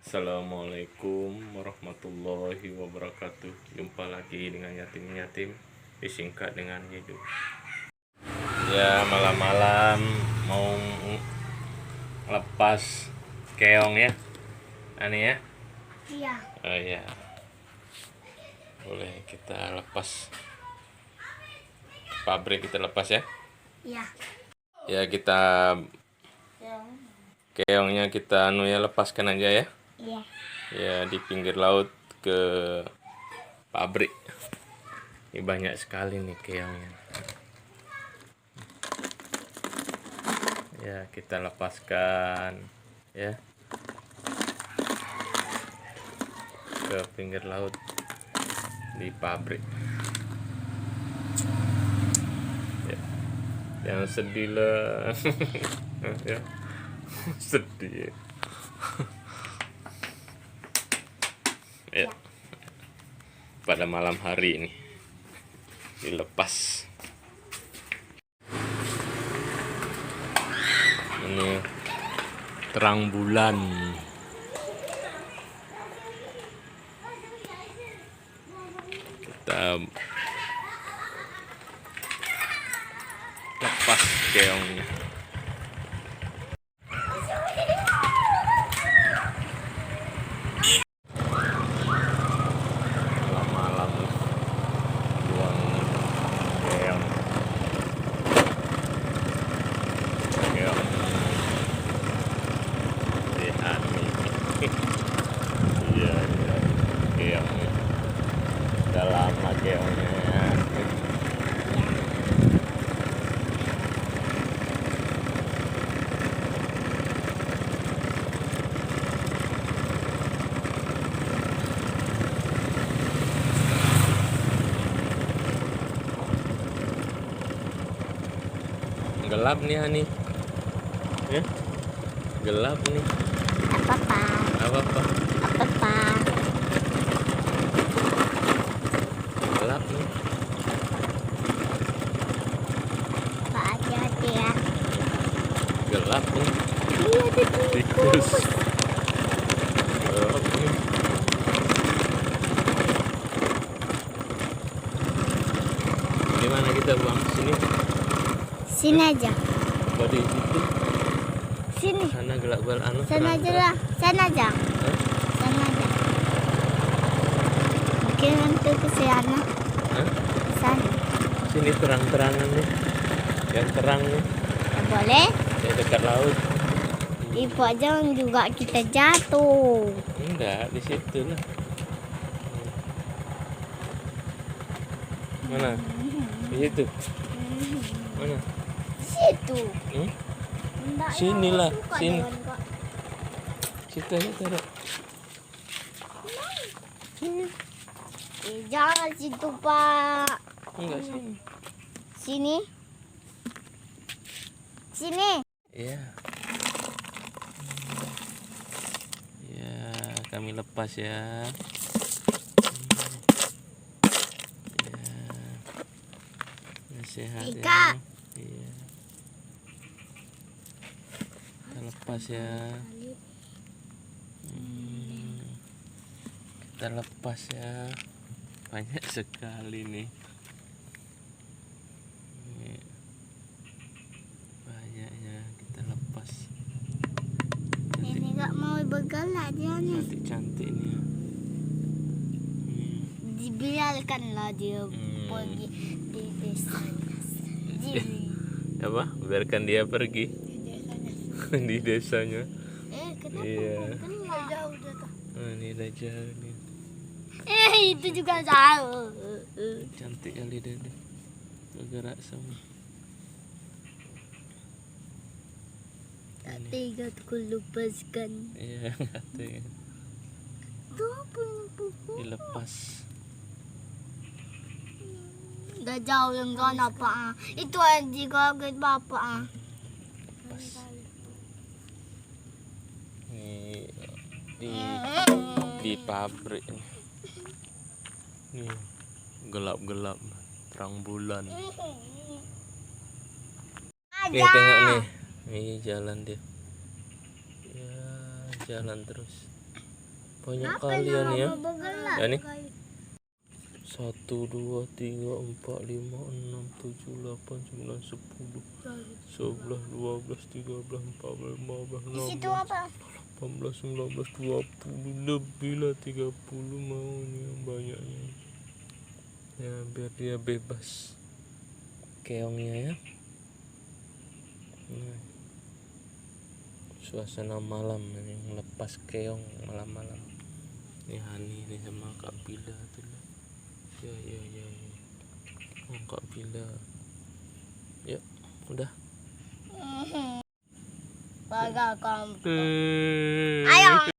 Assalamualaikum warahmatullahi wabarakatuh. Jumpa lagi dengan yatim-yatim disingkat dengan Yedu. Ya, malam-malam mau lepas keong ya. Ani ya? Iya. Oh ya. Boleh kita lepas. Pabrik kita lepas ya. Iya. Ya, kita keongnya kita lepaskan aja ya. Iya. Ya, di pinggir laut ke pabrik. Ini banyak sekali nih keongnya. Ya, kita lepaskan ya ke pinggir laut di pabrik. Ya, jangan sedih lah. Ya, sedih. Ya, pada malam hari ini dilepas. Ini terang bulan. Kita lepas keongnya. Malam-malam buang keong. Keong. Lihat nih. Iya, keongnya. Udah lama keongnya. Gelap nih Hani ya, gelap nih. Apa gelap nih. Apa hati-hati ya. Gelap nih. Iya, Tikus. Gelap nih. Gimana kita buang sini? Sini aja. Apa di situ? Sini. Sana gelap anu. Sana aja lah. Sana aja. Hah? Sana aja. Mungkin nanti ke sana. Hah? Sana. Sini terang-terangan nih. Yang terang nih. Ya boleh. Ya dekat laut. Ibu aja juga kita jatuh. Enggak, di situ lah. Mana? Di situ. Mana? Situ. Enggak, Sinilah, ya, suka sini. dengan kok. Situ aja taruh. Sini. Jangan situ, Pak. Enggak sini. Sini. Sini. Iya. Ya, kami lepas ya. Ya, sehat Ika. ya. Iya. Kita lepas ya. Kita lepas ya. Banyak sekali nih. Ini banyaknya kita lepas. Ini nggak mau bergerak dia nih. Cantik-cantik nih. Dibiarkanlah dia pergi di desanya. Apa? Biarkan dia pergi di desanya. Kenapa Iya. mau jauh dia tuh? Oh, ini udah jauh nih. Itu juga jauh. Cantik kali dia nih. Bergerak sama. Tak tega aku lepaskan. Iya, katanya. Itu apa yang pukul? Dilepas. Dah jauh yang sana Pak. Itu yang dikaget Bapak. Lepas. Ini di pabrik nih. Nih, gelap-gelap, terang bulan. Nih tengok nih. Ini jalan dia. Ya, jalan terus. Banyak kalian ya. Bergerak. Ya nih. 1, 2, 3, 4, 5, 6, 7, 8, 9, 10, 11, 12, 13, 14, 15, Di situ 16, apa? 18, 19, 20, lebih lah 30 mau nih yang banyaknya. Ya biar dia bebas keongnya ya. Nah, suasana malam ini lepas keong malam-malam. Ini Hani ini sama Kak Bila tuh. Ya. Oh, Kak Bila. Ya, udah. Baga kamu. Ayo.